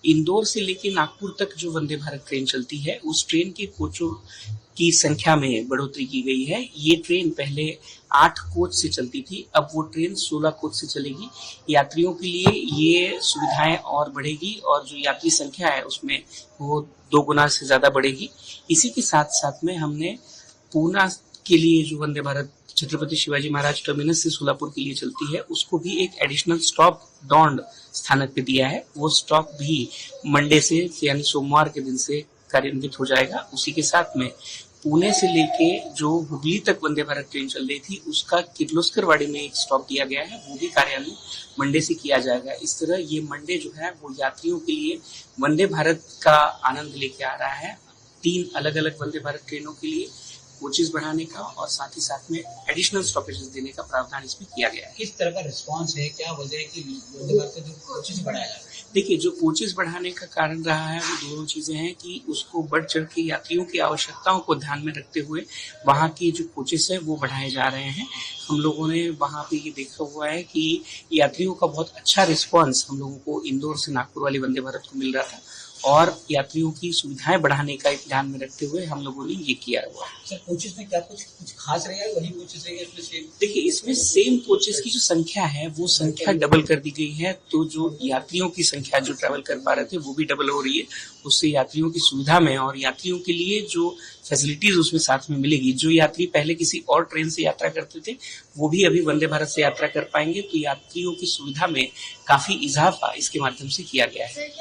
इंदौर से लेके नागपुर तक जो वंदे भारत ट्रेन चलती है, उस ट्रेन के कोचों की संख्या में बढ़ोतरी की गई है। ये ट्रेन पहले 8 कोच से चलती थी, अब वो ट्रेन 16 कोच से चलेगी। यात्रियों के लिए ये सुविधाएं और बढ़ेगी और जो यात्री संख्या है उसमें वो 2 गुना से ज्यादा बढ़ेगी। इसी के साथ साथ में हमने पूना के लिए जो वंदे भारत छत्रपति शिवाजी महाराज टर्मिनस से सोलापुर के लिए चलती है, उसको भी एक एडिशनल स्टॉप दौंड स्थानक पे दिया है। वो स्टॉप भी मंडे से यानी सोमवार के दिन से कार्यान्वित हो जाएगा। उसी के साथ में पुणे से लेके जो हुगली तक वंदे भारत ट्रेन चल रही थी, उसका किर्लोस्करवाड़ी में एक स्टॉप दिया गया है, वो भी कार्यान्वित मंडे से किया जाएगा। इस तरह ये मंडे जो है वो यात्रियों के लिए वंदे भारत का आनंद लेके आ रहा है। 3 अलग अलग वंदे भारत ट्रेनों के लिए कोचेस बढ़ाने का और साथ ही साथ में एडिशनल स्टॉपेजेस देने का प्रावधान इसमें किया गया है। किस तरह का रिस्पांस है, क्या वजह है कि वंदे भारत का जो कोचेस बढ़ाया जा रहा है? देखिए, जो कोचेस बढ़ाने का कारण रहा है वो दोनों चीजें हैं कि उसको बढ़ चढ़ के यात्रियों की आवश्यकताओं को ध्यान में रखते हुए वहाँ की जो कोचेस है वो बढ़ाए जा रहे हैं। हम लोगों ने वहाँ पे ये देखा हुआ है कि यात्रियों का बहुत अच्छा रिस्पांस हम लोगों को इंदौर से नागपुर वाली वंदे भारत को मिल रहा था और यात्रियों की सुविधाएं बढ़ाने का एक ध्यान में रखते हुए हम लोगों ने ये किया हुआ है। सर, कोचेस में क्या कुछ खास रहेगा, वही कोचेस रहेगा इसमें सेम? देखिए, इसमें सेम कोचेस की जो संख्या है वो संख्या डबल कर दी गई है, तो जो यात्रियों की संख्या जो ट्रैवल कर पा रहे थे वो भी डबल हो रही है। उससे यात्रियों की सुविधा में और यात्रियों के लिए जो फैसिलिटीज उसमें साथ में मिलेगी, जो यात्री पहले किसी और ट्रेन से यात्रा करते थे वो भी अभी वंदे भारत से यात्रा कर पाएंगे, तो यात्रियों की सुविधा में काफी इजाफा इसके माध्यम से किया गया है।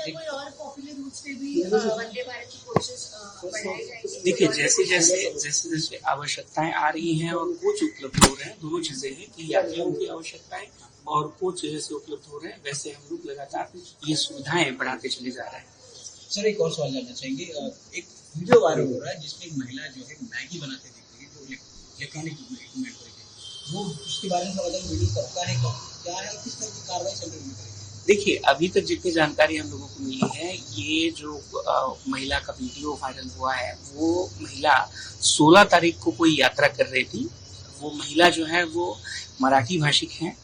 देखिए, जैसे जैसे आवश्यकताएं आ रही हैं और कोच उपलब्ध हो रहे हैं, दोनों चीजें हैं कि यात्रियों की आवश्यकताएं और कोच जैसे उपलब्ध हो रहे हैं, वैसे हम लोग लगातार ये सुविधाएं बढ़ाते चले जा रहे हैं। सर, एक और सवाल जानना चाहेंगे। एक वीडियो वायरल हो रहा है जिसमें एक महिला जो है मैगी बनाते दिख रही है, जो इलेक्ट्रॉनिक इक्विपमेंट है, वो उसके बारे में पता वीडियो कब है, क्या है, किस तरह की कार्रवाई चल रही है? देखिए, अभी तक जितनी जानकारी हम लोगों को मिली है, ये जो महिला का वीडियो वायरल हुआ है, वो महिला 16 तारीख को कोई यात्रा कर रही थी। वो महिला जो है वो मराठी भाषिक है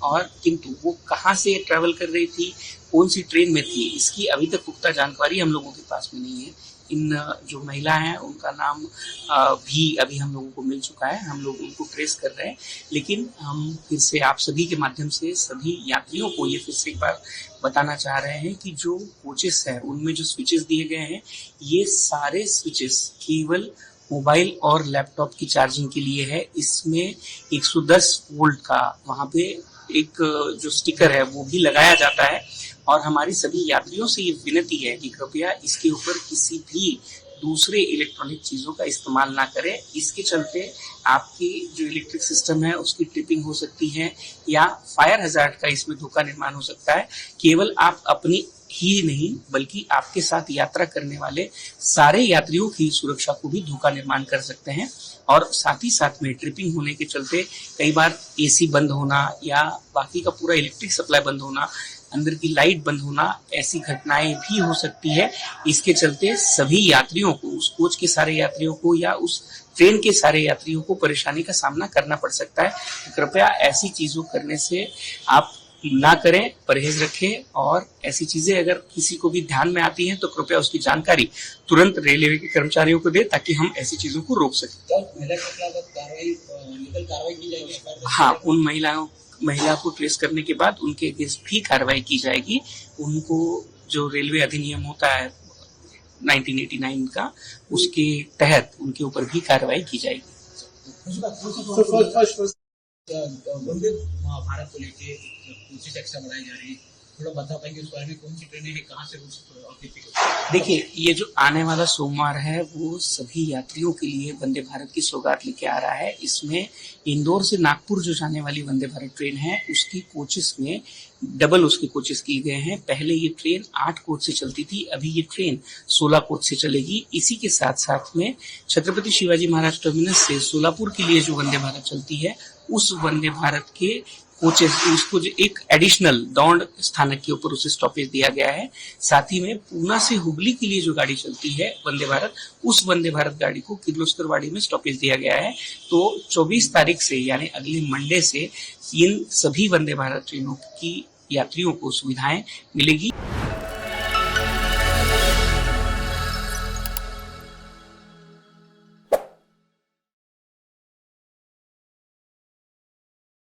और किंतु वो कहाँ से ट्रैवल कर रही थी, कौन सी ट्रेन में थी, इसकी अभी तक पुख्ता जानकारी हम लोगों के पास में नहीं है। इन जो महिला हैं उनका नाम भी अभी हम लोगों को मिल चुका है, हम लोग उनको ट्रेस कर रहे हैं। लेकिन हम फिर से आप सभी के माध्यम से सभी यात्रियों को ये फिर से एक बार बताना चाह रहे हैं कि जो कोचेस है उनमें जो स्विचेस दिए गए हैं, ये सारे स्विचेस केवल मोबाइल और लैपटॉप की चार्जिंग के लिए है। इसमें 110 वोल्ट का वहाँ पे एक जो स्टिकर है वो भी लगाया जाता है और हमारी सभी यात्रियों से ये विनती है कि कृपया इसके ऊपर किसी भी दूसरे इलेक्ट्रॉनिक चीजों का इस्तेमाल ना करें। इसके चलते आपकी जो इलेक्ट्रिक सिस्टम है उसकी ट्रिपिंग हो सकती है या फायर हैजार्ड का इसमें धोखा निर्माण हो सकता है। केवल आप अपनी ही नहीं बल्कि आपके साथ यात्रा करने वाले सारे यात्रियों की सुरक्षा को भी धोखा निर्माण कर सकते हैं और साथ ही साथ में ट्रिपिंग होने के चलते कई बार एसी बंद होना या बाकी का पूरा इलेक्ट्रिक सप्लाई बंद होना, अंदर की लाइट बंद होना, ऐसी घटनाएं भी हो सकती है। इसके चलते सभी यात्रियों को, उस कोच के सारे यात्रियों को या उस ट्रेन के सारे यात्रियों को परेशानी का सामना करना पड़ सकता है। तो कृपया ऐसी चीजों करने से आप ना करें, परहेज रखें और ऐसी चीजें अगर किसी को भी ध्यान में आती हैं तो कृपया उसकी जानकारी तुरंत रेलवे के कर्मचारियों को दें ताकि हम ऐसी चीजों को रोक सकें। कार्रवाई की जाएगी? हाँ, उन महिला को ट्रेस करने के बाद उनके अगेंस्ट भी कार्रवाई की जाएगी। उनको जो रेलवे अधिनियम होता है 1989 का, उसके तहत उनके ऊपर भी कार्रवाई की जाएगी। वंदे भारत को लेके कोशिश एक्स्ट्रा बढ़ाई जा रही है, थोड़ा बता पाएंगे उस बारे में? कौन सी ट्रेनें हैं, कहाँ से? देखिए, ये जो आने वाला सोमवार है वो सभी यात्रियों के लिए वंदे भारत की सौगात लेके आ रहा है। इसमें इंदौर से नागपुर जो जाने वाली वंदे भारत ट्रेन है उसकी कोचेस में डबल उसके कोचेस किए गए हैं। पहले ये ट्रेन 8 कोच से चलती थी, अभी ये ट्रेन 16 कोच से चलेगी। इसी के साथ साथ में छत्रपति शिवाजी महाराज टर्मिनस से सोलापुर के लिए जो वंदे भारत चलती है, उस वंदे भारत के कोचेस उसको जो एक एडिशनल दौंड स्थानक के ऊपर उसे स्टॉपेज दिया गया है। साथ ही में पूना से हुगली के लिए जो गाड़ी चलती है वंदे भारत, उस वंदे भारत गाड़ी को किर्लोस्करवाड़ी में स्टॉपेज दिया गया है। तो 24 तारीख से यानी अगले मंडे से इन सभी वंदे भारत ट्रेनों की यात्रियों को सुविधाएं मिलेगी।